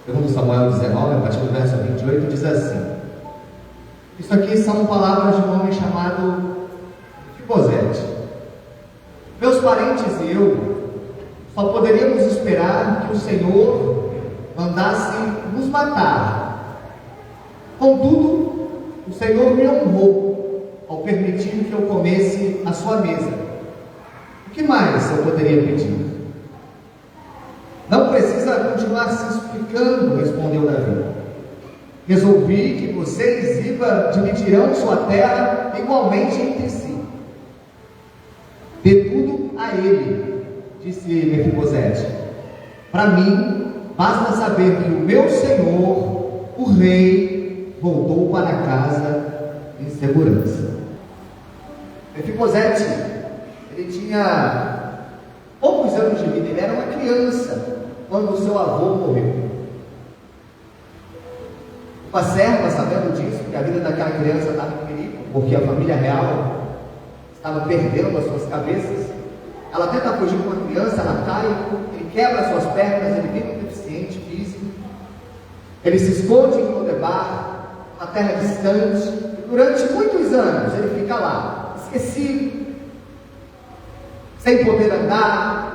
Segundo Samuel 19, a partir do verso 28, diz assim: isso aqui são palavras de um homem chamado Mefibosete. Meus parentes e eu só poderíamos esperar que o Senhor mandasse nos matar. Contudo, o Senhor me honrou ao permitir que eu comesse a sua mesa. O que mais eu poderia pedir? Não precisa continuar se explicando, respondeu Davi. Resolvi que você e Ziba dividirão sua terra igualmente entre si. Dê tudo a ele, disse Mefibosete. Para mim, basta saber que o meu senhor, o rei, voltou para casa em segurança. Mefibosete, ele tinha poucos anos de vida, ele era uma criança quando o seu avô morreu. Uma serva, sabendo disso, que a vida daquela criança estava em perigo, porque a família real estava perdendo as suas cabeças, ela tenta fugir com a criança, ela cai, ele quebra as suas pernas, ele vira um deficiente físico, ele se esconde em Lodebar, uma terra distante, e durante muitos anos ele fica lá, esquecido, sem poder andar.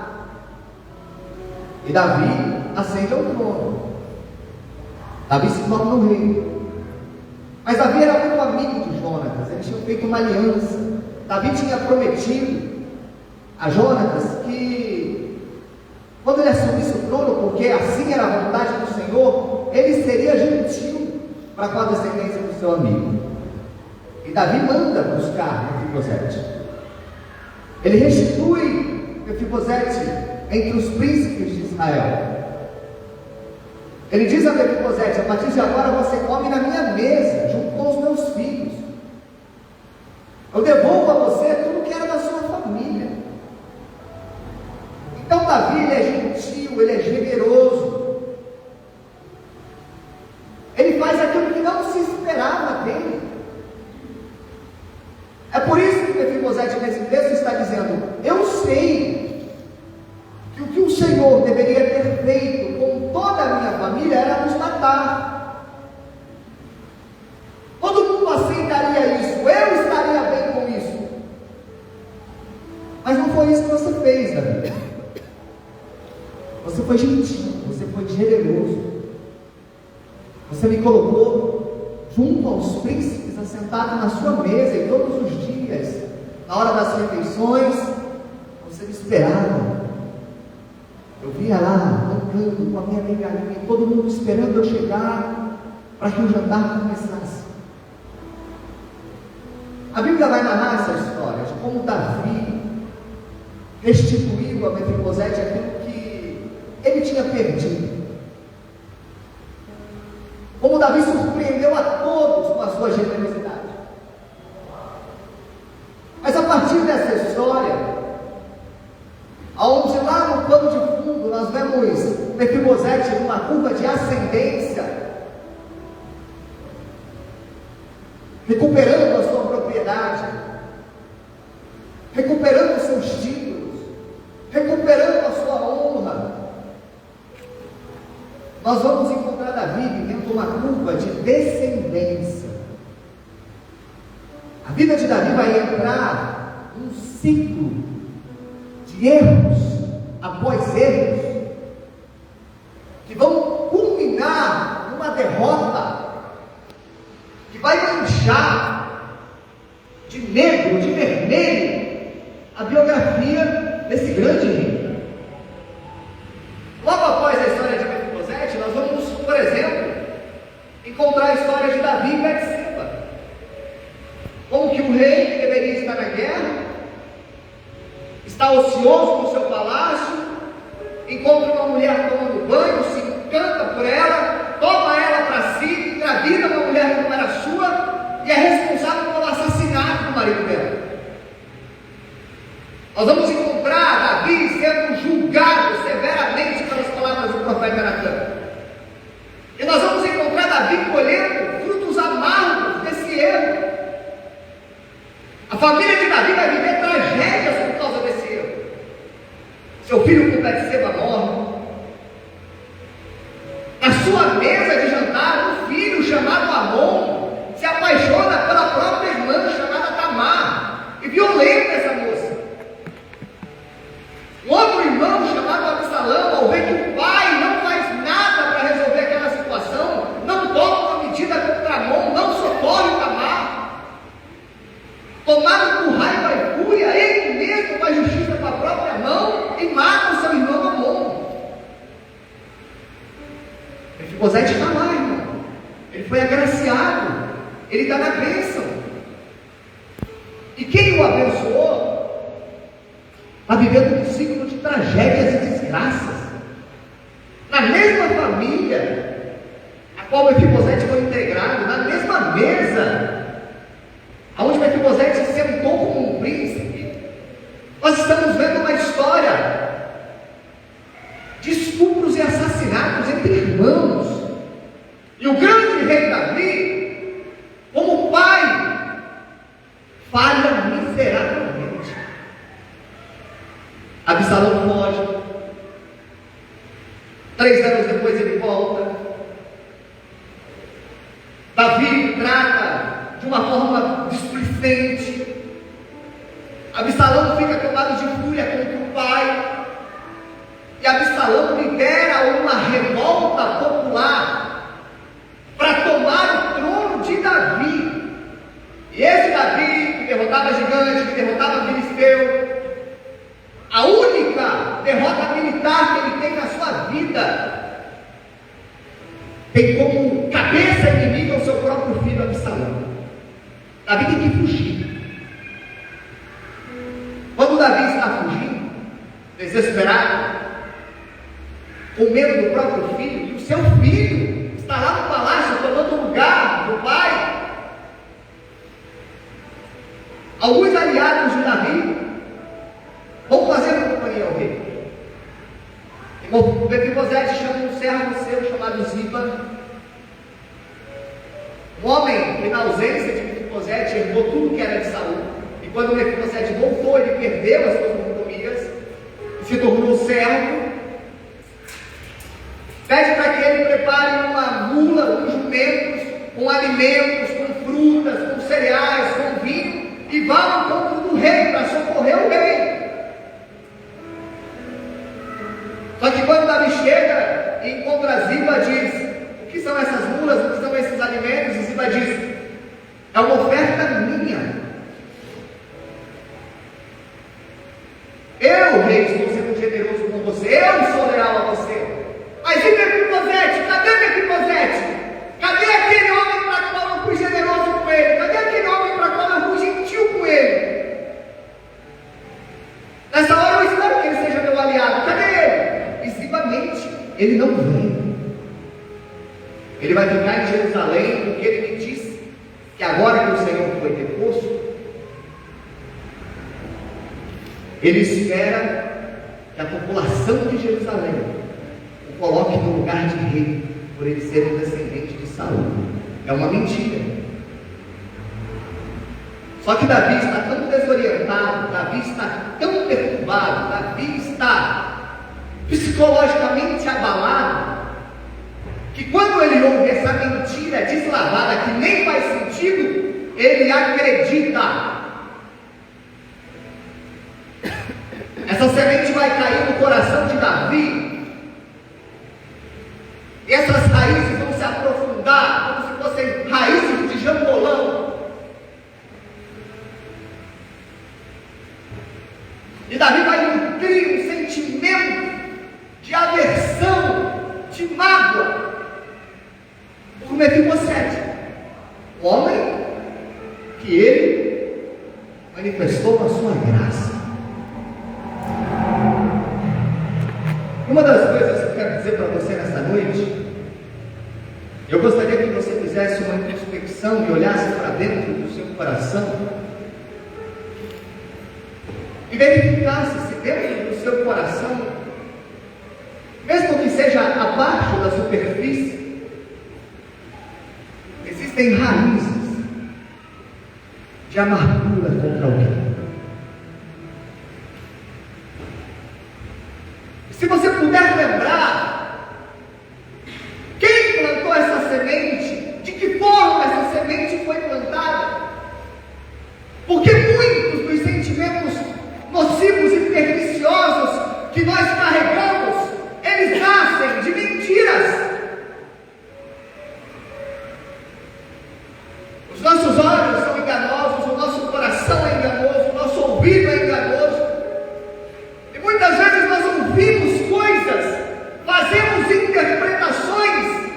E Davi ascende ao trono. Davi se torna o rei. Mas Davi era muito amigo de Jonatas, eles tinham feito uma aliança. Davi tinha prometido a Jonatas que quando ele assumisse o trono, porque assim era a vontade do Senhor, ele seria gentil para com a descendência do seu amigo. E Davi manda buscar Mefibosete. Ele restitui Mefibosete entre os príncipes de Israel. Ele diz a Mefibosete: a partir de agora você come na minha mesa, junto com os meus filhos. Eu devolvo a você tudo que era da sua família. Então Davi, ele é gentil, ele é generoso. Ele faz aquilo que não se esperava dele. É por isso que Mefibosete nesse texto está dizendo: eu sei que o que o Senhor deveria ter feito com toda a minha família era nos matar. Todo mundo aceitaria isso, eu estaria bem com isso. Mas não foi isso que você fez, Davi. Você foi gentil, você foi generoso. Você me colocou junto aos príncipes, assentado na sua mesa, e todos os dias, na hora das refeições, você me esperava. Eu via lá, brincando com a minha bengalinha, todo mundo esperando eu chegar para que o jantar começasse. A Bíblia vai narrar essa história de como Davi restituiu a Mefibosete aquilo que ele tinha perdido. Como Davi surpreendeu a todos com a sua generosidade. Mas a partir dessa história, onde lá no plano de fundo nós vemos Mefibosete numa curva de ascendência, recuperando a sua propriedade, recuperando os seus títulos, recuperando a sua honra, nós vamos encontrar Davi vivendo uma curva de descendência. A vida de Davi vai entrar num ciclo de erros após erros, que vão culminar numa derrota, que vai manchar de negro, de vermelho, a biografia desse grande rei. Logo após a história de Mefibosete, nós vamos, por exemplo, encontrar a história de Davi e Betseba. Como que o rei que deveria estar na guerra está ocioso no seu palácio, encontra uma mulher tomando banho, se encanta por ela, toma ela para si, engravida uma mulher que não era sua e é responsável pelo assassinato do marido dela. Nós vamos encontrar Davi sendo julgado severamente pelas palavras do profeta Natan. E nós vamos encontrar Davi colhendo frutos amargos desse erro. A família de Davi vai viver tragédias por causa desse erro. Seu filho com Betseba morre. Na sua mesa de jantar, um filho chamado Amon se apaixona pela própria irmã chamada Tamar e violenta essa moça. Um outro irmão chamado Absalão, ao ver que o pai não faz nada para resolver aquela situação, não toma uma medida contra Amon, não socorre Tamar, tomado por raiva e fúria, ele mesmo faz justiça com a própria mão e mata o seu irmão Amon. Mefibosete está lá, irmão. Ele foi agraciado, ele está na bênção. E quem o abençoou está vivendo um ciclo de tragédias e desgraças. Na mesma família a qual Mefibosete foi integrado, na mesma mesa aonde Mefibosete se sentou como um príncipe, nós estamos vendo uma história de estupros e assassinatos entre irmãos. E o grande rei Davi, como pai, falha miseravelmente. Absalão foge. 3 anos depois ele volta. Davi trata de uma forma displicente. Absalão fica tomado de fúria contra o pai. E Absalão lidera uma revolta popular para tomar o trono de Davi. E esse Davi, que derrotava gigante, que derrotava filisteu, a única derrota militar que ele tem na sua vida, tem como cabeça inimiga o seu próprio filho Absalão. Davi tem que fugir. Quando Davi está fugindo, desesperado, com medo do próprio filho, e o seu filho está lá no palácio tomando o lugar do pai, alguns aliados de Davi vão fazer companhia ao rei. E Mefibosete chama um servo seu chamado Ziba, um homem que na ausência de Mefibosete herdou tudo que era de Saul. E quando Mefibosete voltou, ele perdeu as suas mordomias e se tornou servo. Pede para que ele prepare uma mula, uns jumentos, com alimentos, com frutas, com cereais, com vinho, e vá ao encontro do rei para socorrer o rei. Só que quando Davi chega e encontra Ziba, diz: o que são essas mulas, o que são esses alimentos? E Ziba diz: é uma oferta minha. Eu, rei, estou sendo generoso com você, eu sou leal a você. Mas e Mefibosete? Cadê Mefibosete? Cadê aquele homem para qual eu fui generoso com ele? Cadê aquele homem para qual eu fui gentil com ele? Nessa hora eu espero que ele seja meu aliado. Cadê ele? Visivamente, ele não vem. Ele vai ficar em Jerusalém, porque ele me disse que agora que o Senhor foi deposto, ele espera que a população de Jerusalém o coloque no lugar de rei, por ele ser um descendente de Saul. É uma mentira. Só que Davi está tão desorientado, Davi está tão perturbado, Davi está psicologicamente abalado, que quando ele ouve essa mentira deslavada, que nem faz sentido, ele acredita. Essa semente vai cair no coração de Davi, e essas raízes vão se aprofundar, como se fossem raízes de jambolão. E Davi vai nutrir um sentimento de aversão, de mágoa, por Mefibosete, o homem que ele manifestou a sua graça. Uma das coisas que eu quero dizer para você nessa noite, eu gostaria que você fizesse uma introspecção e olhasse para dentro do seu coração e verificasse se dentro do seu coração, mesmo que seja abaixo da superfície, existem raízes de amargura contra alguém. Se você puder lembrar, quem semente. De que forma essa semente foi plantada? Porque muitos dos sentimentos nocivos e perniciosos que nós carregamos, eles nascem de mentiras. Os nossos olhos são enganosos, o nosso coração é enganoso, o nosso ouvido é enganoso. E muitas vezes nós ouvimos coisas, fazemos interpretações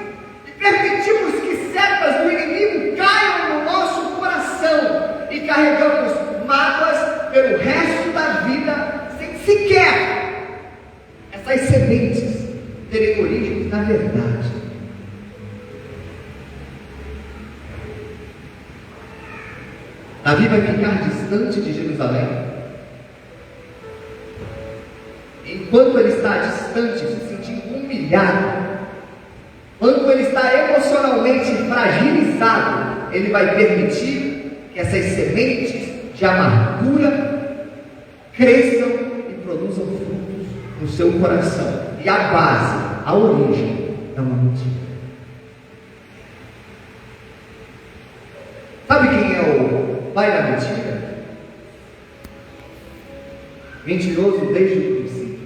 e permitimos que setas do inimigo caiam no nosso coração e carregamos mágoas pelo resto da vida sem sequer essas sementes terem origem na verdade. Davi vai ficar distante de Jerusalém. Enquanto ele está distante, se sentindo humilhado, quando ele está emocionalmente fragilizado, ele vai permitir que essas sementes de amargura cresçam e produzam frutos no seu coração. E a base, a origem, é uma mentira. Sabe quem é o pai da mentira? Mentiroso desde o princípio.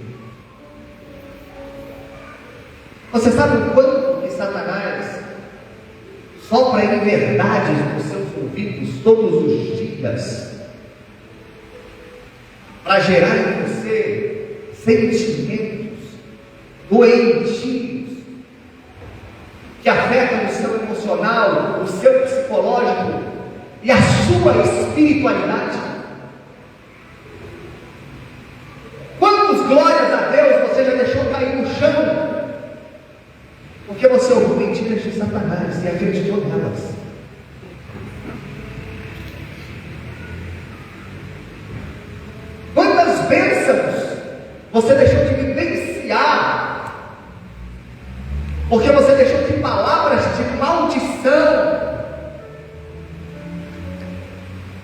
Você sabe o quanto que Satanás sopra em verdades nos seus ouvidos todos os dias para gerar em você sentimentos doentios que afetam o seu emocional, o seu psicológico e a sua espiritualidade? Quantos glórias a Deus você já deixou cair no chão porque você ouviu mentiras de Satanás e acreditou nelas? Quantas bênçãos você deixou de vivenciar porque você deixou que palavras de maldição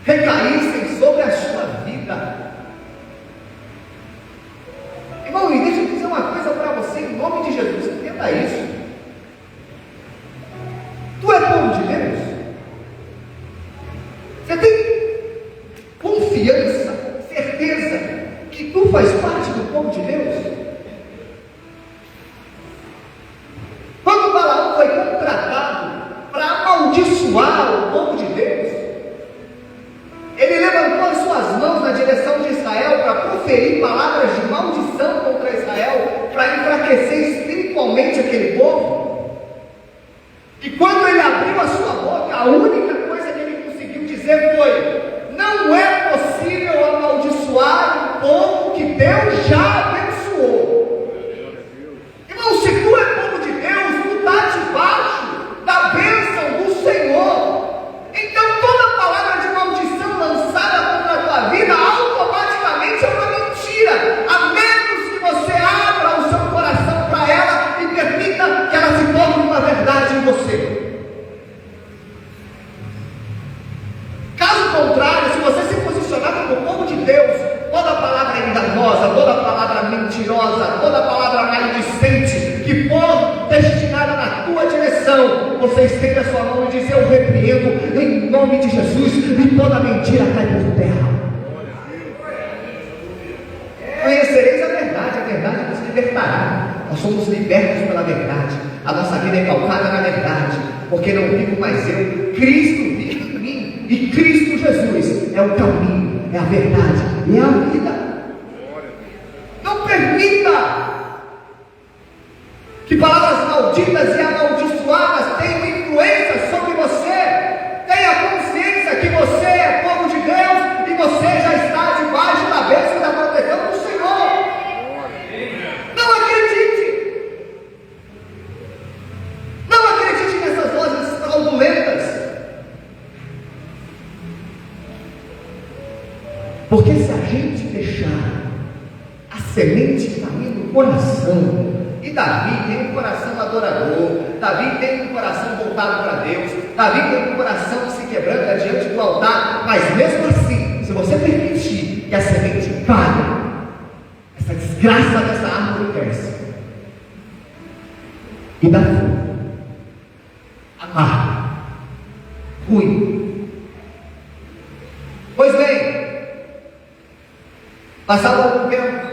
recaíssem sobre a sua vida? Irmão, e deixa eu dizer uma coisa para você, em nome de Jesus, entenda isso. Tu é povo de Deus? Você tem confiança, certeza que tu faz parte do povo de Deus? Quando Balaão foi contratado para amaldiçoar o povo de Deus, ele levantou as suas mãos na direção de Israel para proferir palavras de maldição contra Israel, para enfraquecer espiritualmente aquele povo. E quando ele abriu a sua boca, a única coisa que ele conseguiu dizer foi: não é possível amaldiçoar o povo que Deus já abençoou. Irmão, se tu é povo de Deus, tu está debaixo da bênção do Senhor. Então toda palavra de maldição lançada contra a tua vida automaticamente é uma mentira, a menos que você abra o seu coração para ela e permita que ela se torne uma verdade em você. Caso contrário, se você se posicionar como povo de Deus, toda palavra enganosa, toda palavra mentirosa, toda palavra maledicente que for destinada na tua direção, você estende a sua mão e diz: eu repreendo em nome de Jesus, e toda mentira cai por terra. Conhecereis a verdade nos libertará. Nós somos libertos pela verdade. A nossa vida é calcada na verdade, porque não vivo mais eu, Cristo vive em mim, e Cristo Jesus é o caminho, é a verdade e é a vida. Não permita que palavras malditas e amaldiçoadas tenham influência sobre você. Tenha consciência que você é povo de Deus e você já está debaixo da bênção e da proteção do Senhor. Não acredite. Não acredite nessas vozes fraudulentas. Porque se a gente deixar a semente cair no coração, e Davi tem um coração adorador, Davi tem um coração voltado para Deus, Davi tem um coração que se quebranta diante do altar, mas mesmo assim, se você permitir que a semente caia, essa desgraça dessa árvore cresce e dá fruto. A Passado algum tempo,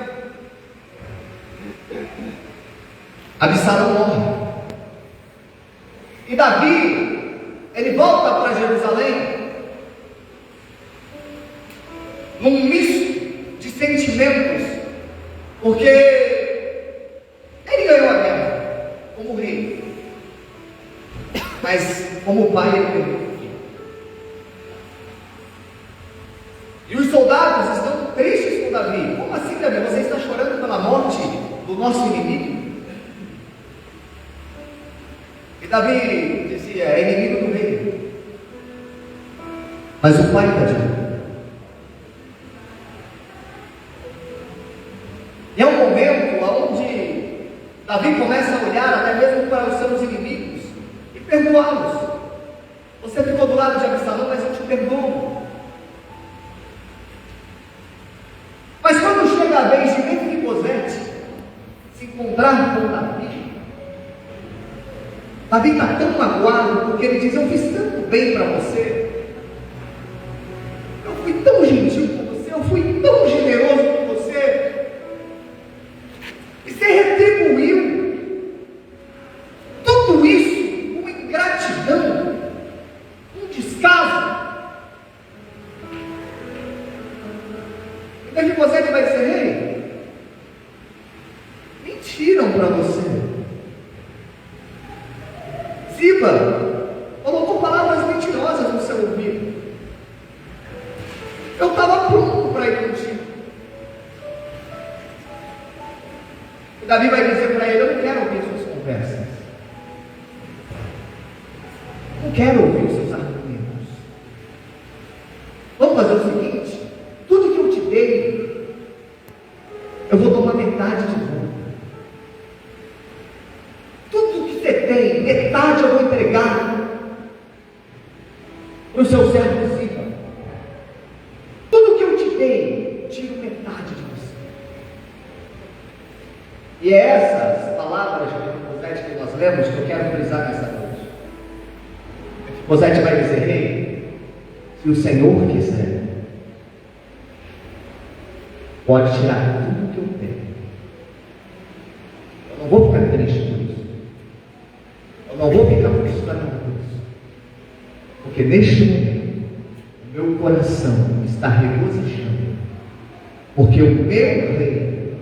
Absalão morre. E Davi, ele volta para Jerusalém num misto de sentimentos, porque ele ganhou a guerra como rei, mas como pai ele perdeu o filho. E os soldados estão tristes com Davi. Como assim, Davi? Você está chorando pela morte do nosso inimigo? E Davi dizia: é inimigo do rei, mas o pai está de novo. E é um momento onde Davi começa a olhar até mesmo para os seus inimigos e perdoá-los. Você ficou do lado de Absalão, mas eu te perdoo. Mas quando chega a vez de Mefibosete se encontrar com Davi, Davi está tão magoado, porque ele diz: eu fiz tanto bem para você, eu fui tão gentil com você, eu fui tão generoso com você, e você retribuiu tudo isso com ingratidão, com descaso. E Mefibosete vai dizer: rei, mentiram para você. Ziba colocou palavras mentirosas no seu ouvido. Eu estava pronto para ir contigo. E Davi vai dizer para ele: eu não quero ouvir suas conversas, não quero ouvir os seus argumentos. Vamos fazer o seguinte: tudo que eu te dei, eu vou tomar metade de volta. Tem, metade eu vou entregar para o seu servo Ziba. Tudo que eu te dei, tiro metade de você. E é essas palavras de Mefibosete que nós lemos que eu quero frisar nessa noite. Mefibosete vai dizer: rei, se o Senhor quiser, pode tirar tudo que eu tenho. Eu não vou ficar triste por isso. Não vou ficar frustrado com isso, porque neste momento o meu coração está regozijando, porque o meu rei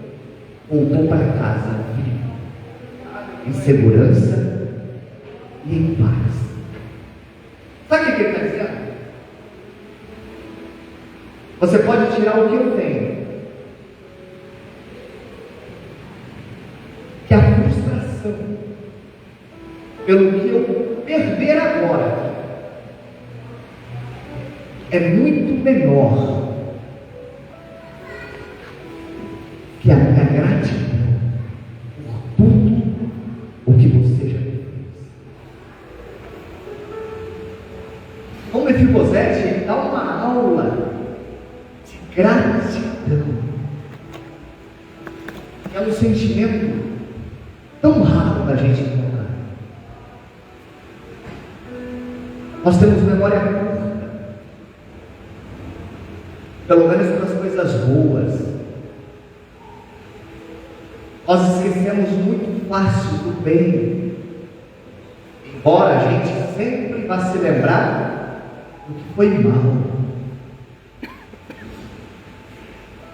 voltou para casa vivo, em segurança e em paz. Sabe o que ele está dizendo? Você pode tirar o que eu tenho, que a frustração pelo que eu perder agora é muito menor que a minha gratidão por tudo o que você já fez. Então Mefibosete, ele dá uma aula de gratidão, que é um sentimento tão raro da gente encontrar. Nós temos memória curta, pelo menos para as coisas boas. Nós esquecemos muito fácil do bem, embora a gente sempre vá se lembrar do que foi mal.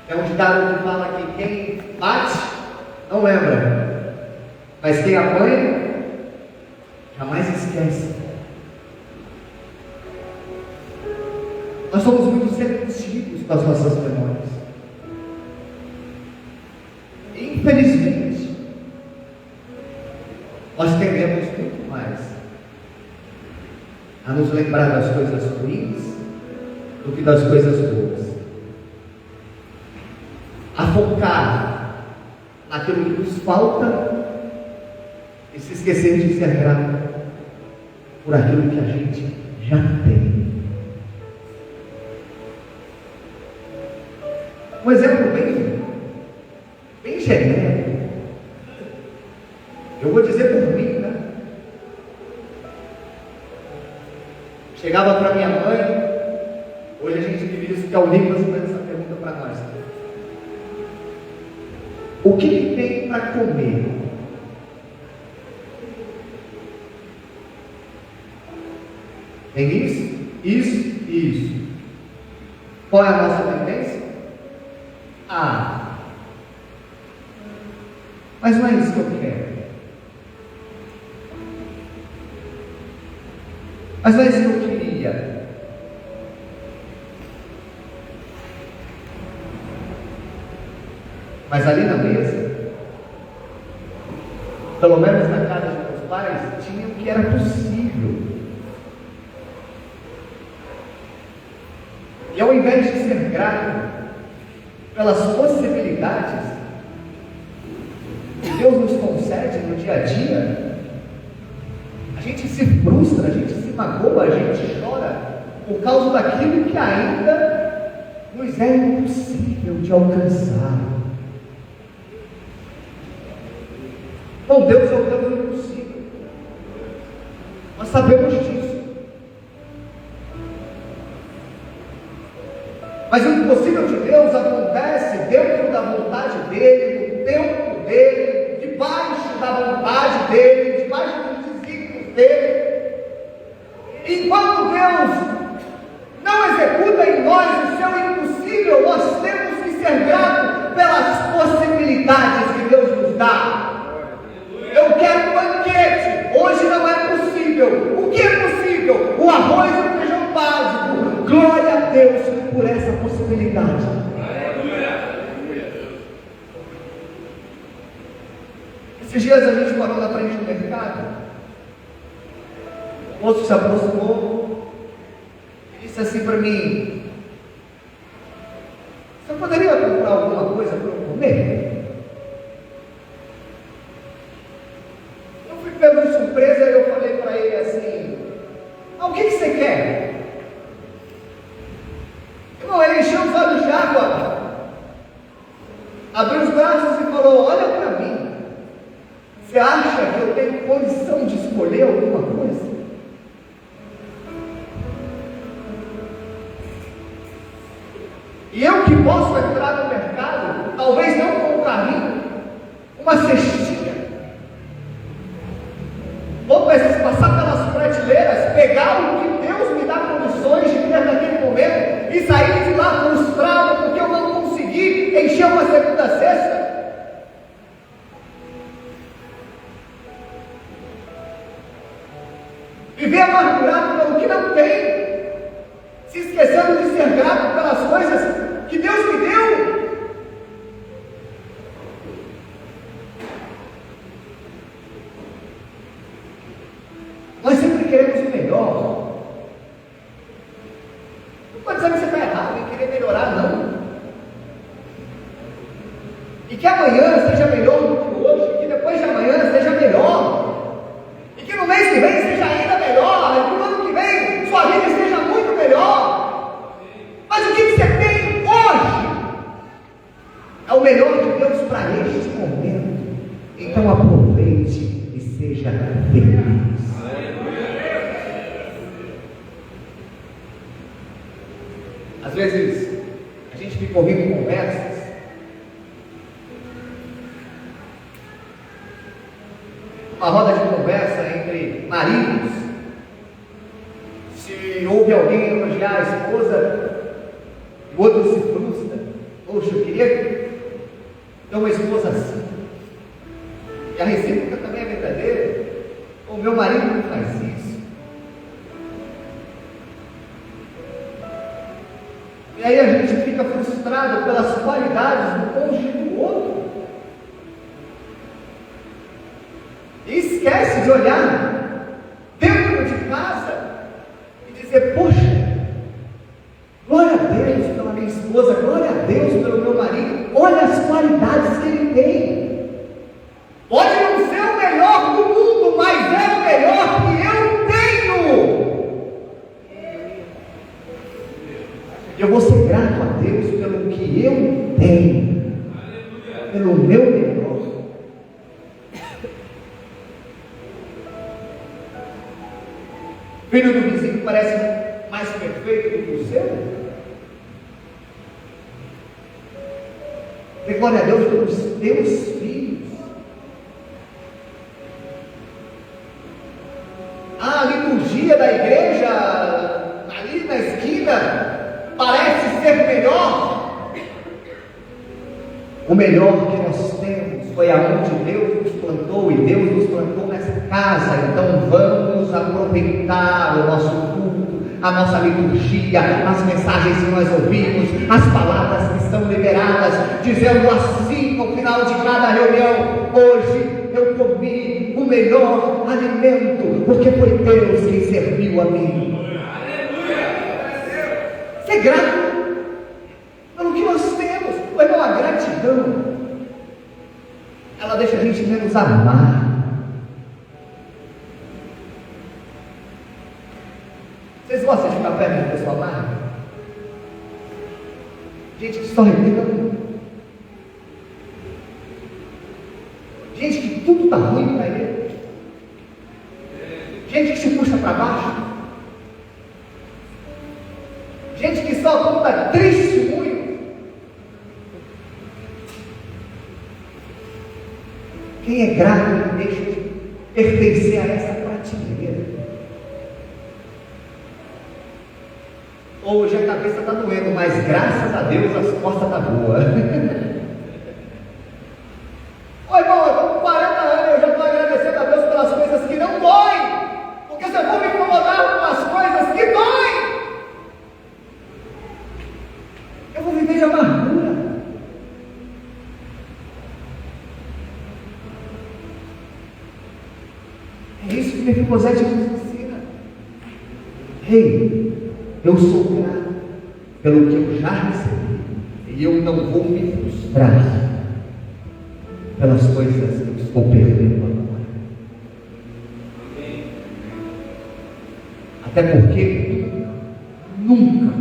É um ditado que fala que quem bate não lembra, mas quem apanha jamais esquece. Nós somos muito seletivos com as nossas memórias. Infelizmente, nós tendemos muito mais a nos lembrar das coisas ruins do que das coisas boas. A focar naquilo que nos falta e se esquecer de ser grato por aquilo que a gente já tem. Um exemplo bem genérico. Eu vou dizer por mim, né? Chegava para minha mãe, hoje a gente vive isso, que é o Nicolas faz essa pergunta para nós. O que ele tem para comer? Tem isso, isso e isso. Qual é a nossa tendência? Mas não é isso que eu quero. Mas não é isso que eu queria. Mas ali na mesa, pelo menos na casa de meus pais, tinha o que era possível. E ao invés de ser grato pelas possibilidades que Deus nos concede no dia a dia, a gente se frustra, a gente se magoa, a gente chora por causa daquilo que ainda nos é impossível de alcançar. Bom, Deus é o Deus do impossível. Nós sabemos disso. Mas o impossível de Deus acontece dentro da vontade dEle, no tempo dEle, debaixo da vontade dEle, debaixo dos desígnios dEle. Enquanto Deus não executa em nós o seu impossível, nós temos que ser gratos pelas possibilidades que Deus nos dá. Eu quero um banquete, hoje não é possível. O que é possível? O arroz e o feijão básico. Glória a Deus por essa possibilidade. Esses dias a gente parou na frente do mercado. O moço se aproximou e disse assim para mim: você poderia comprar alguma coisa para eu comer? Pego de surpresa, eu falei para ele assim: o que você quer? Irmão, ele encheu os olhos de água, abriu os braços e falou: olha para mim, você acha que eu tenho condição de escolher alguma coisa? E eu que posso entrar no mercado, talvez não com um carrinho, uma cestinha, vou passar pelas prateleiras, pegar o que Deus me dá condições de ter naquele momento e sair de lá frustrado porque eu não consegui encher uma segunda cesta. Viver amargurado pelo que não tem, se esquecendo de ser grato pelas coisas que Deus me deu. Nós sempre queremos o melhor. Não pode dizer que você está errado em querer melhorar, não. E que amanhã seja melhor do que hoje, que depois de amanhã seja melhor, e que no mês que vem seja ainda melhor, e que no ano que vem sua vida esteja muito melhor. Mas o que você tem hoje é o melhor de Deus para este momento. Então aproveite e seja feliz. Às vezes, a gente fica ouvindo conversas uma roda de conversa entre maridos. Se houve alguém elogiar a esposa, o outro se frustra. Poxa, eu queria ter uma esposa assim. E a recíproca também é verdadeira. O meu marido não faz isso. E aí a gente fica frustrado pelas qualidades do cônjuge do outro. E esquece de olhar dentro de casa e dizer: poxa, glória a Deus pela minha esposa, glória a Deus pelo meu marido, olha as qualidades que ele tem. Pode não ser o melhor do mundo, mas é o melhor que eu tenho. Eu vou ser grato a Deus pelo que eu tenho, pelo meu melhor. O filho do vizinho parece mais perfeito do que o seu? Você glória a Deus pelos teus filhos. A liturgia da igreja, ali na esquina, parece ser melhor. O melhor que nós temos foi aonde Deus nos plantou, e Deus nos plantou nessa casa. Então vamos aproveitar o nosso culto, a nossa liturgia, as mensagens que nós ouvimos, as palavras que são liberadas, dizendo assim no final de cada reunião: hoje eu comi o melhor alimento, porque foi Deus quem serviu a mim. Ser grato pelo que nós temos. O irmão, a gratidão, ela deixa a gente menos amar. Vocês gostam de ficar perto de pessoa amarga? Gente que só reclama. Gente que tudo está ruim para ele. Gente que se puxa para baixo. Gente que só conta triste muito. Quem é grato, ele deixa de pertencer a essa prateleira. Hoje a cabeça está doendo, mas graças a Deus as costas estão boas. Ô irmão, eu estou com 40 anos, eu já estou agradecendo a Deus pelas coisas que não doem. Porque se eu vou me incomodar com as coisas que doem, eu vou viver de amargura. É isso que Mefibosete nos ensina. Ei, eu sou grato pelo que eu já recebi, e eu não vou me frustrar pelas coisas que eu estou perdendo agora. Até porque nunca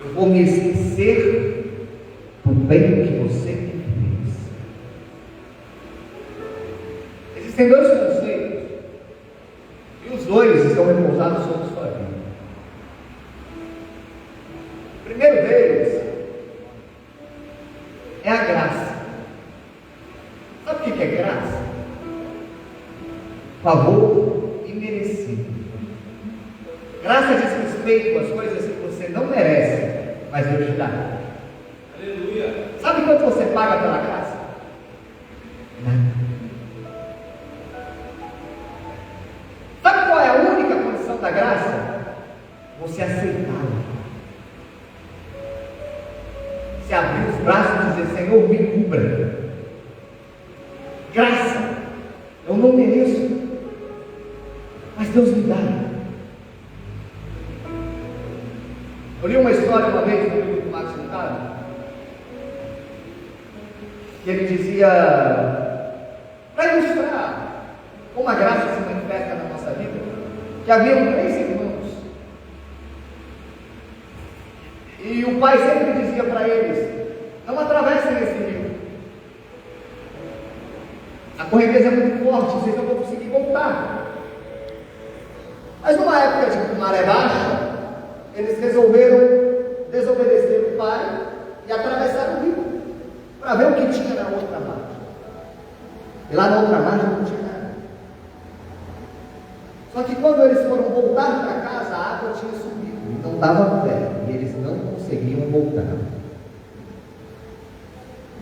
eu vou me esquecer do bem que você me fez. Existem dois conceitos, e os dois estão repousados sobre sua vida. O primeiro deles é a graça. Sabe o que é graça? Favor imerecido. Graça diz respeito às coisas que você não merece, mas Deus te dá. Aleluia. Sabe quanto você paga pela graça? Nada. Sabe qual é a única condição da graça? Você aceitá-la. Se abrir os braços e dizer: Senhor, me cubra. Graça, eu não mereço, mas Deus me dá. Eu li uma história uma vez no livro do Max Lucado, que ele dizia, para ilustrar como a graça se manifesta na nossa vida, que haviam 3 irmãos, e o pai sempre dizia para eles: não atravessem esse rio, a correnteza é muito forte, vocês não vão conseguir voltar. Mas numa época de maré baixa, eles resolveram desobedecer o pai e atravessar o rio para ver o que tinha na outra margem. E lá na outra margem não tinha nada. Só que quando eles foram voltar para casa, a água tinha subido e não dava pé, e eles não conseguiam voltar.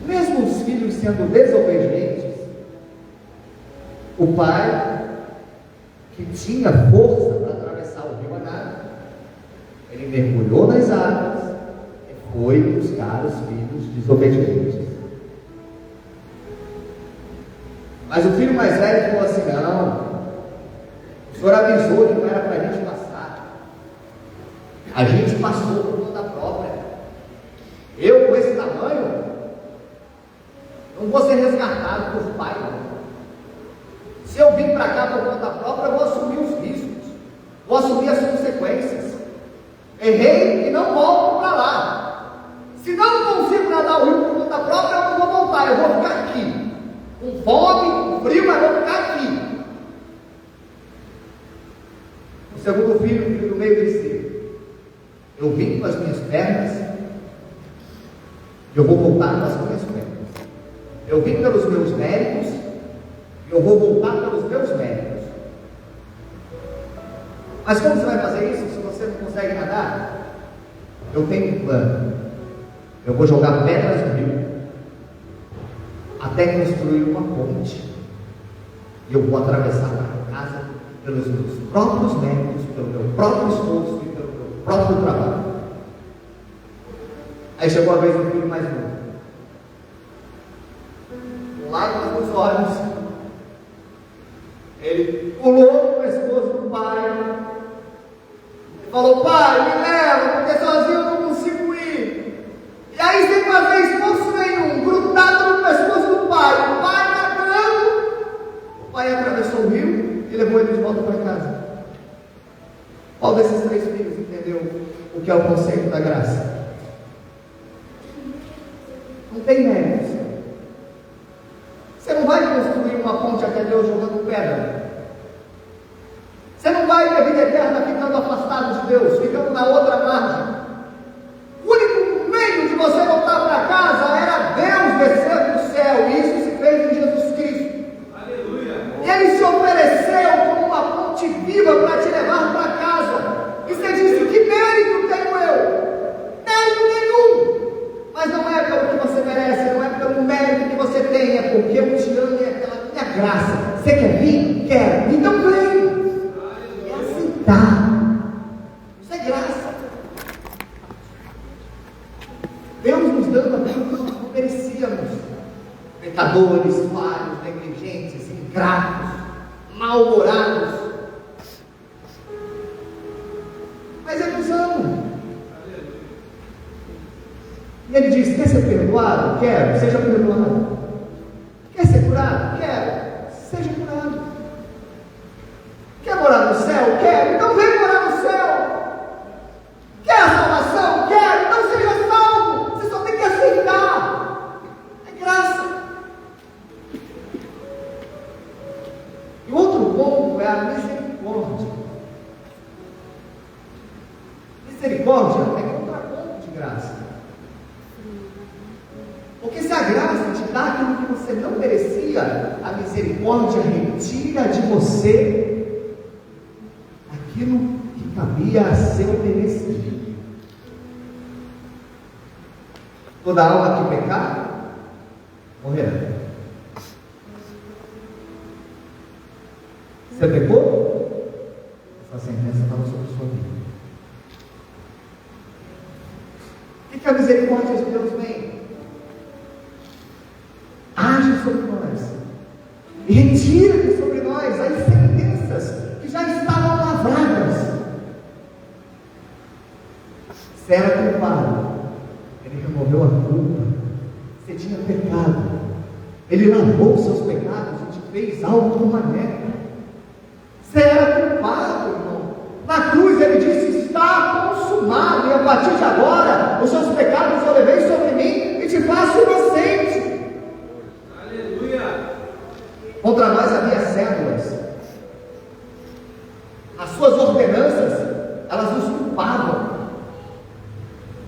Mesmo os filhos sendo desobedientes, o pai, que tinha força para atravessar o rio a nado, ele mergulhou nas águas e foi buscar os filhos desobedientes. Mas o filho mais velho falou assim: não, o senhor avisou que não era para a gente passar. A gente passou por conta própria. Eu, com esse tamanho, não vou ser resgatado por pai, não. Se eu vim para cá por conta própria, eu vou assumir os riscos, vou assumir as consequências. Errei e não volto para lá. Se não consigo nadar o rio por conta própria, eu não vou voltar, eu vou ficar aqui, com fome, com frio, mas vou ficar aqui. O segundo filho, o filho do meio, disse: eu vim com as minhas pernas, eu vou voltar com as minhas pernas. Eu vim pelos meus méritos, e eu vou voltar pelos meus méritos. Mas como você vai fazer isso se você não consegue nadar? Eu tenho um plano. Eu vou jogar pedras no rio, até construir uma ponte. E eu vou atravessar para casa pelos meus próprios méritos, pelo meu próprio esforço e pelo meu próprio trabalho. Aí chegou a vez do filho mais novo. Lágrimas nos olhos, ele pulou no pescoço do pai e falou: pai, me leva, porque sozinho eu não consigo ir. E aí, sem fazer esforço nenhum, grudado no pescoço do pai, o pai nadando, o pai atravessou o rio e levou ele de volta para casa. Qual desses 3 filhos entendeu o que é o conceito da graça? Não tem mérito. Você não vai construir uma ponte até Deus jogando pedra. Você não vai ter vida eterna ficando afastado de Deus, ficando na outra margem. O único meio de você voltar para casa era Deus descer do céu, e isso se fez em Jesus Cristo. Aleluia. E Ele se ofereceu como uma ponte viva para te levar para casa. E você disse: que mérito tenho eu? Mérito nenhum. Mas não é pelo que você merece, não é pelo mérito que você tem, é porque eu te amo e é pela minha graça. Você quer vir? Quero. Então vem. É aceitar. Isso é graça. Deus nos dando aquilo que nós não merecíamos. Pecadores, falhos, negligentes, ingratos, mal-humorados. Mas Ele nos ama. E Ele diz: quer ser perdoado? Quero, seja perdoado. Quer ser curado? Quero, seja curado. Quer morar no céu? Quero, então vem morar no céu. Quer a salvação? Quero, então seja salvo. Você só tem que aceitar. É graça. E outro ponto é a misericórdia. Misericórdia é contraponto de graça. Porque se a graça te dá aquilo que você não merecia, a misericórdia retira de você aquilo que cabia a seu merecimento. Toda alma que pecar, morrerá. Você pecou? Essa sentença estava sobre a sua vida. O que a misericórdia de Deus vem? Age sobre nós e retira de sobre nós as sentenças que já estavam lavradas. Você era culpado, Ele removeu a culpa. Você tinha pecado, Ele lavou os seus pecados e te fez algo maneiro. Você era culpado, irmão. Na cruz Ele disse: está consumado, e a partir de agora os seus pecados eu levei sobre mim e te faço inocente. Contra nós havia cédulas. As suas ordenanças, elas nos culpavam.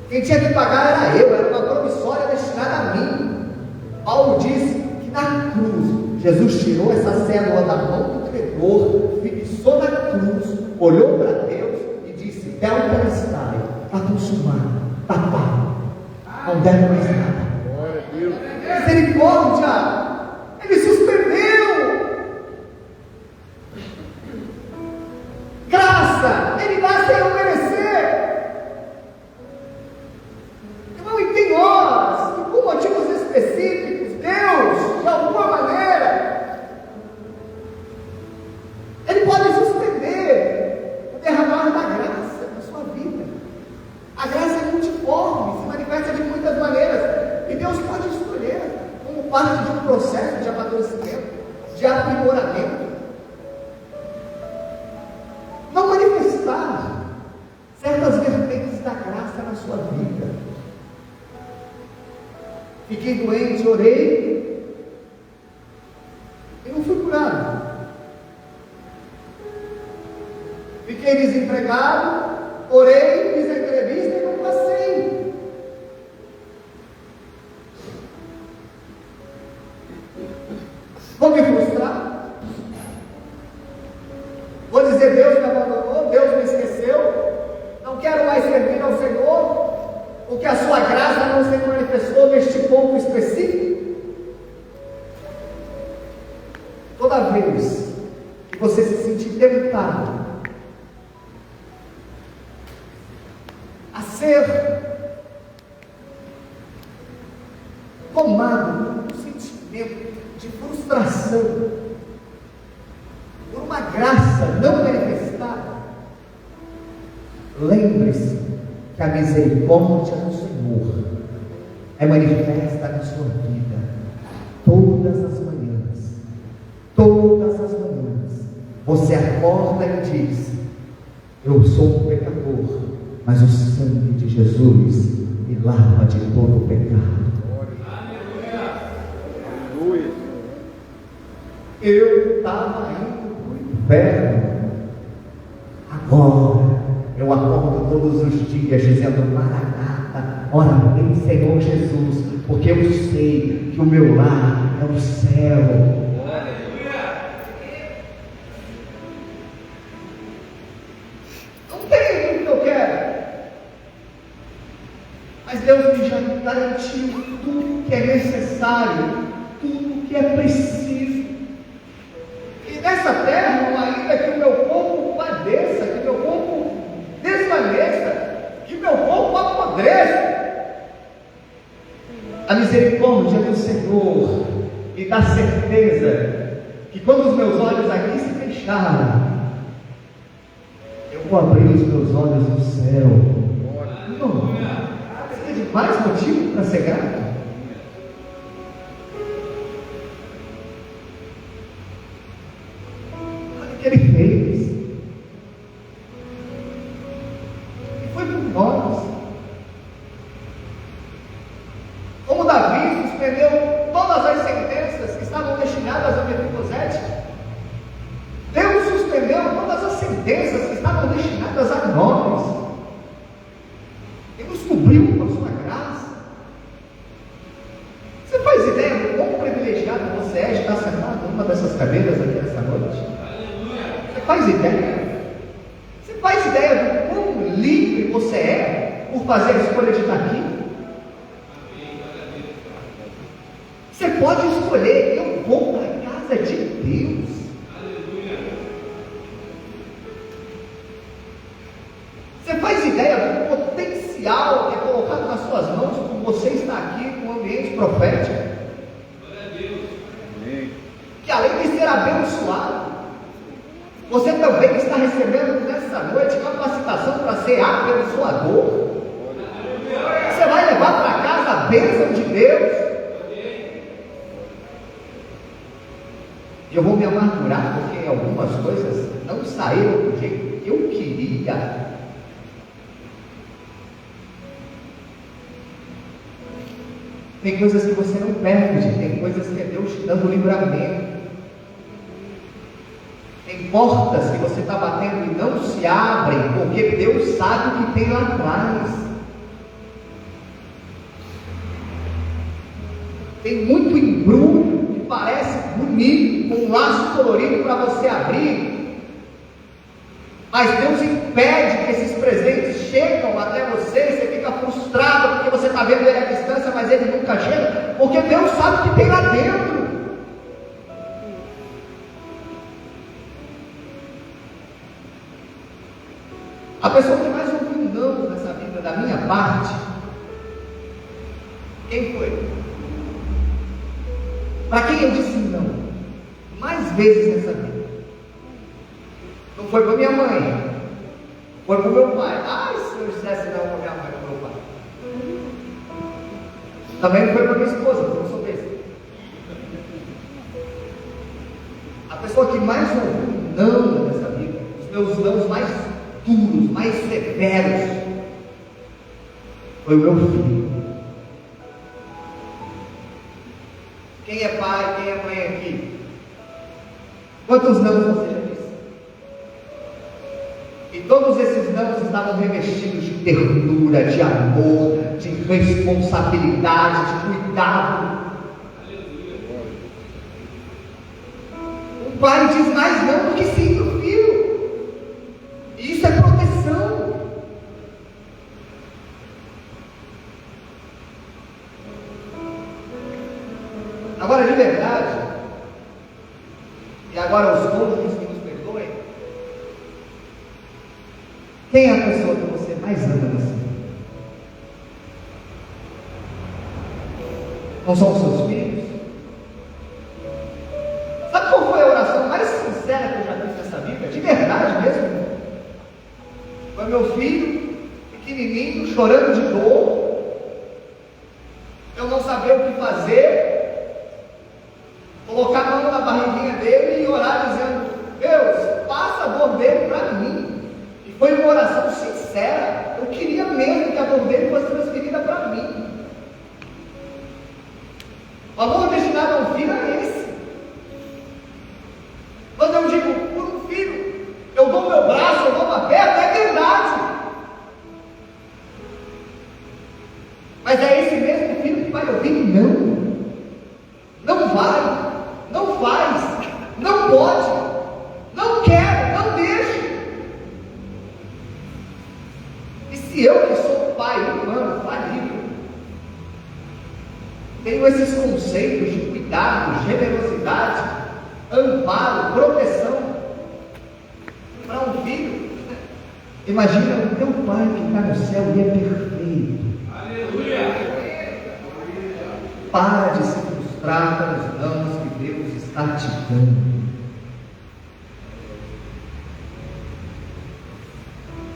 Quem tinha que pagar era eu, era uma promissória destinada a mim. Paulo disse que na cruz, Jesus tirou essa cédula da mão do credor, fixou na cruz, olhou para Deus e disse: Telestai, está consumado, está pago, não deve mais nada. Misericórdia. Ele suspendeu. Graça, Ele dá sem eu merecer. Irmão, e tem horas que, por motivos específicos, Deus, de alguma maneira, Ele pode suspender o derramar da graça na sua vida. A graça é multiforme, se manifesta de muitas maneiras, e Deus pode escolher como parte de um processo de amadurecimento, de aprimoramento, não manifestar certas vertentes da graça na sua vida. Fiquei doente, orei e não fui curado. Fiquei desempregado, orei, fiz a entrevista e não passei. dizer: Deus me abandonou, Deus me esqueceu, não quero mais servir ao Senhor, porque a sua graça não se manifestou neste ponto específico. Toda vez que você se sentir tentado a ser tomado por um sentimento de frustração, por uma graça não manifestada, lembre-se que a misericórdia do Senhor é manifesta na sua vida todas as manhãs. Todas as manhãs você acorda e diz: eu sou um pecador, mas o sangue de Jesus me lava de todo o pecado. Eu estava indo para o inferno, agora eu acordo todos os dias dizendo: Maranata, ora vem Senhor Jesus, porque eu sei que o meu lar é o céu. Não tenho tudo que eu quero, mas Deus me já garantiu tudo que é necessário, tudo que é preciso. Nessa terra, ainda que o meu corpo padeça, que o meu corpo desvaneça, que o meu corpo apodreça, a misericórdia do Senhor me dá certeza que quando os meus olhos aqui se fecharem, eu vou abrir os meus olhos no céu. Não precisa de mais motivo para ser grato. Que Ele fez, e foi por nós. Como Davi suspendeu todas as sentenças que estavam destinadas a Mefibosete, Deus suspendeu todas as sentenças que estavam destinadas a nós, e nos cobriu com a sua graça. Você faz ideia do quão privilegiado você é de estar sentado numa dessas cadeiras aqui nessa noite? Você faz ideia? Você faz ideia do quão livre você é por fazer a escolha de estar aqui? Você pode escolher: eu vou para a casa de Deus. Você faz ideia do potencial que é colocado nas suas mãos por você estar aqui no ambiente profético? Que além de ser abençoado, você também está recebendo nessa noite capacitação para ser abençoador. Você vai levar para casa a bênção de Deus. E eu vou me amargurar porque algumas coisas não saíram do jeito que eu queria. Tem coisas que você não perde, tem coisas que é Deus te dando livramento. Tem portas que você está batendo e não se abrem, porque Deus sabe o que tem lá atrás. Tem muito embrulho que parece bonito, com um laço colorido para você abrir, mas Deus impede que esses presentes cheguem até você, e você fica frustrado porque você está vendo ele à distância, mas ele nunca chega, porque Deus sabe o que tem lá dentro. A pessoa que mais ouviu um não nessa vida da minha parte, quem foi? Para quem eu disse não mais vezes nessa vida? Não foi para minha mãe, foi para o meu pai. Ai, se eu dissesse não para minha mãe e para o meu pai. Também não foi para minha esposa, porque eu sou besta. A pessoa que mais ouviu um não nessa vida, os meus nãos mais duros, mais severos, foi o meu filho. Quem é pai, quem é mãe aqui? Quantos não você já disse? E todos esses não estavam revestidos de ternura, de amor, de responsabilidade, de cuidado. O pai diz mais não do que sim para o filho. Quem é a pessoa que você mais ama nesse mundo? Não são os seus filhos? Sabe qual foi a oração mais sincera que eu já fiz nessa vida? De verdade mesmo. Foi meu filho, pequenininho, chorando de dor. Eu não sabia o que fazer. Colocar a mão na barriguinha dele e orar dizendo: Deus, passa a dor dele para mim. E foi uma oração sincera. Eu queria mesmo que a dor dele fosse transferida para mim. O amor destinado a um filho é esse. Quando eu digo por um filho, eu dou meu braço, eu dou uma perna, é verdade. Mas é esse mesmo filho que vai ouvir: não vai, não faz, não pode, não quero, não deixe. E se eu, que sou pai humano, falido, tenho esses conceitos de cuidado, generosidade, amparo, proteção para um filho, imagina o teu pai que está no céu e é perfeito. Aleluia! Para de se frustrar pelos dãos que Deus está te dando.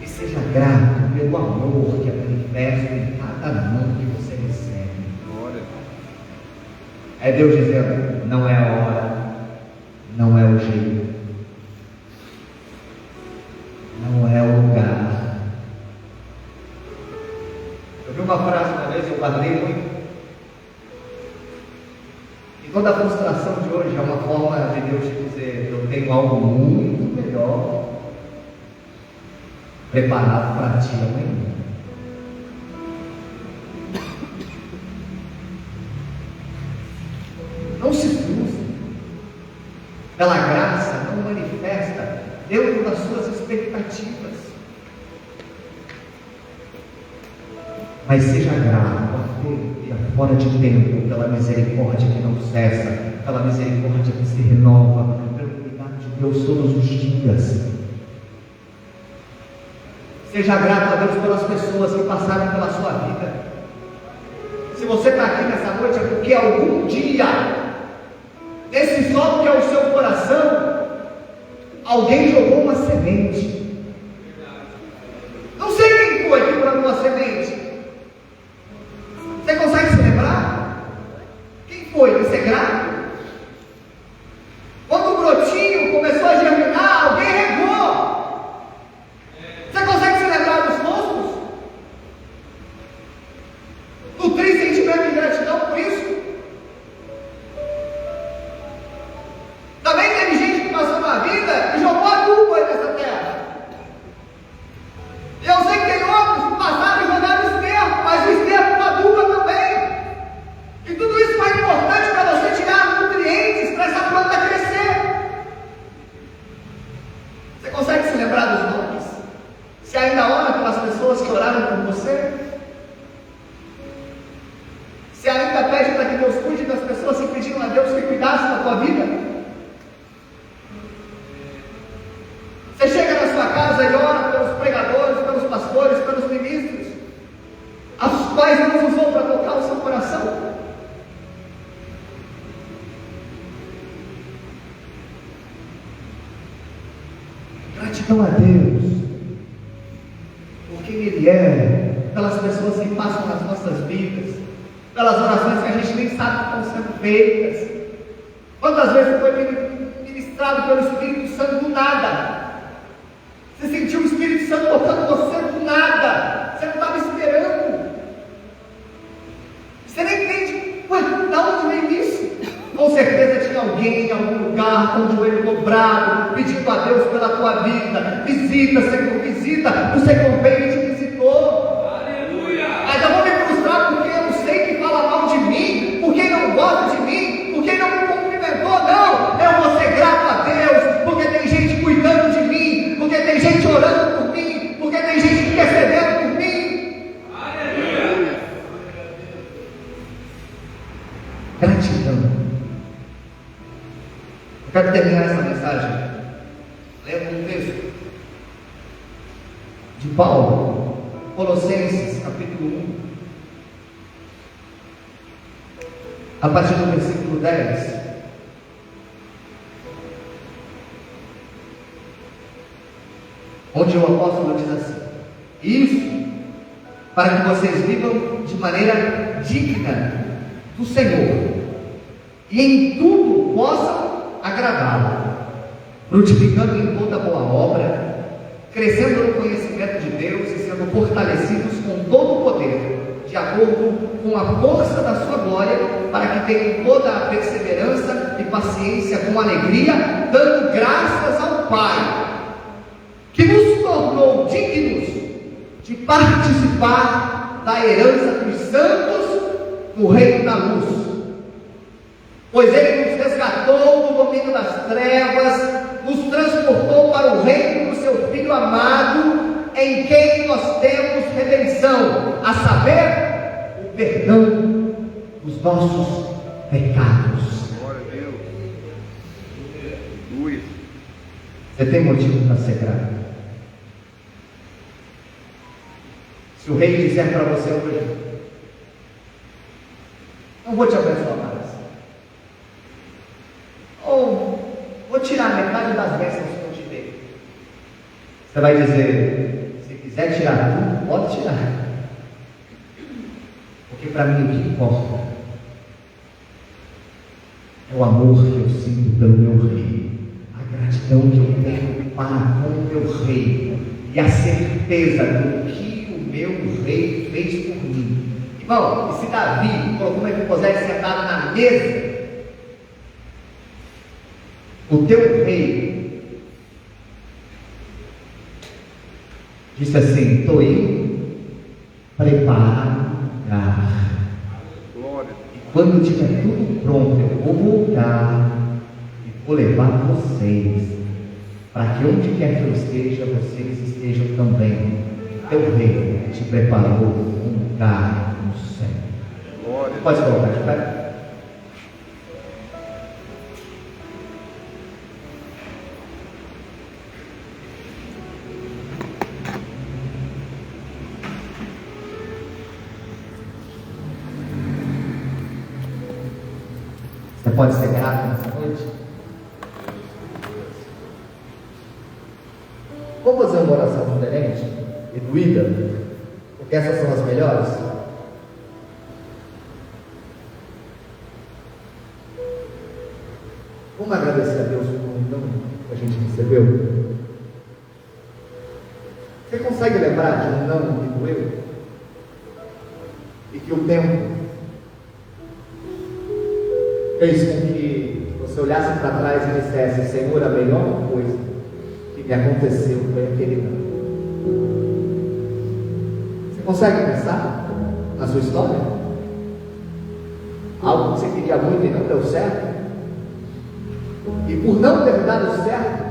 E seja grato pelo amor que é manifesto em cada mão que você recebe. É Deus dizendo: não é a hora, não é o jeito, não é o lugar. Eu vi uma frase uma vez, eu guardei muito. E toda a frustração de hoje é uma forma de Deus te dizer: eu tenho algo muito melhor preparado para ti amanhã. Não se frustre. Pela graça, não manifesta dentro das suas expectativas. Mas seja grato fora de tempo, pela misericórdia que não cessa, pela misericórdia que se renova, pelo cuidado de Deus todos os dias. Seja grato a Deus pelas pessoas que passaram pela sua vida. Se você está aqui nessa noite, é porque algum dia, nesse solo que é o seu coração, alguém jogou uma semente. Não sei quem foi que plantou a semente. Você consegue se lembrar? Quem foi? Você é grato? Quando o brotinho começou a germinar, alguém regou. Você consegue se lembrar dos rostos? Nutrir sentimento de gratidão por isso? Também teve gente que passou na vida e jogou adubo aí nessa terra. E eu sei que tem outros que passaram e jogaram esterco, mas o esterco com adubo também. E tudo isso foi importante para você tirar nutrientes para essa planta crescer. Você consegue se lembrar dos nomes? Você ainda ora pelas pessoas que oraram por você? Você ainda pede para que Deus cuide das pessoas que pediram a Deus que cuidasse da tua vida? Você chega na sua casa e ora pelos pregadores, pelos pastores, pelos ministros, aos quais Deus usou para tocar o seu coração? Gratidão a Deus por quem Ele é, pelas pessoas que passam nas nossas vidas, pelas orações que a gente nem sabe que estão sendo feitas. Quantas vezes foi ministrado pelo Espírito Santo do nada? Você sentiu o Espírito Santo tocando você do nada, você não estava esperando. Você nem entende: ué, de onde veio isso? Com certeza tinha alguém em algum lugar com o joelho dobrado, pedindo a Deus pela tua vida. Visita, Senhor, visita. O Senhor veio e te visitou. Aleluia! Mas eu vou me frustrar porque eu sei que fala mal de mim, porque não gosta de mim, porque não me cumprimentou. Não, eu vou ser grato a Deus, porque tem gente cuidando de mim, porque tem gente orando por mim, porque tem gente intercedendo por mim. Aleluia! Gratidão. Eu quero terminar essa mensagem lendo um texto de Paulo, Colossenses, capítulo 1, a partir do versículo 10. Onde o apóstolo diz assim: isso para que vocês vivam de maneira digna do Senhor e em tudo possam agradá-lo, frutificando em toda boa obra, crescendo no conhecimento de Deus e sendo fortalecidos com todo o poder, de acordo com a força da sua glória, para que tenham toda a perseverança e paciência com alegria, dando graças ao Pai, que nos tornou dignos de participar da herança dos santos no reino da luz. Pois Ele nos resgatou do domínio das trevas, nos transportou para o reino do seu Filho amado, em quem nós temos redenção, a saber, o perdão dos nossos pecados. Glória a Deus. Luiz. Você tem motivo para ser grato? Se o rei disser para você hoje: não vou te abençoar mais, ou vou tirar metade das bênçãos que eu te dei, você vai dizer: se quiser tirar tudo, pode tirar, porque para mim o que importa é o amor que eu sinto pelo meu rei, a gratidão que eu tenho para com o meu rei e a certeza do que meu rei fez por mim. Irmão, e se Davi colocou Mefibosete sentado na mesa, o teu rei disse assim: estou indo, prepara um lugar. Glória. E quando tiver tudo pronto, eu vou voltar e vou levar vocês, para que onde quer que eu esteja, vocês estejam também. Teu rei te preparou um lugar no céu. Glória. Pode colocar de pé? Você pode ser grato nessa noite? Vamos fazer uma oração diferente e doída, porque essas são as melhores. Vamos agradecer a Deus por um dom que a gente recebeu. Você consegue lembrar de um não que doeu? E que o tempo fez com que você olhasse para trás e dissesse: Senhor, a melhor coisa que me aconteceu foi aquele não. Você consegue pensar na sua história? Algo que você queria muito e não deu certo? E por não ter dado certo,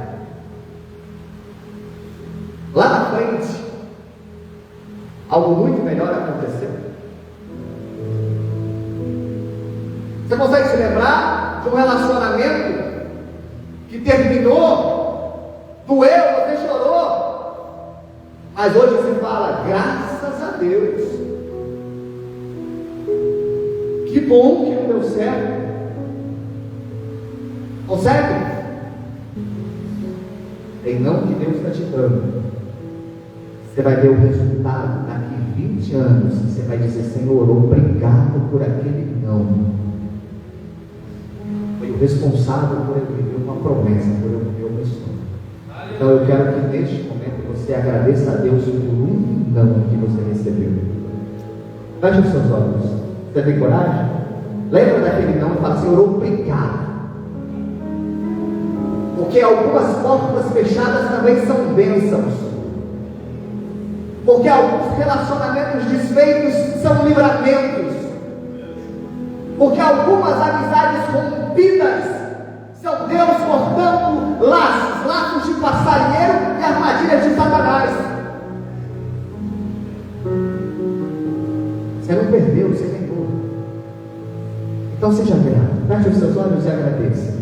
lá na frente, algo muito melhor aconteceu? Você consegue se lembrar de um relacionamento que terminou, doeu, você chorou, mas hoje se fala: graças a Deus, que bom que não deu certo? Consegue? Tem não que Deus está te dando. Você vai ver o resultado daqui 20 anos. Você vai dizer: Senhor, obrigado por aquele não. Foi o responsável por eu viver uma promessa, por eu viver uma história. Então eu quero que neste momento você agradeça a Deus por um não que você recebeu. Feche os seus olhos. Você tem coragem? Lembra daquele não e fala: Senhor, obrigado. Porque algumas portas fechadas também são bênçãos. Porque alguns relacionamentos desfeitos são livramentos. Porque algumas amizades rompidas são Deus cortando laços, laços de passarinheiro e armadilhas de Satanás. Você não perdeu, você ganhou. Então seja grato. Feche os seus olhos e agradeça.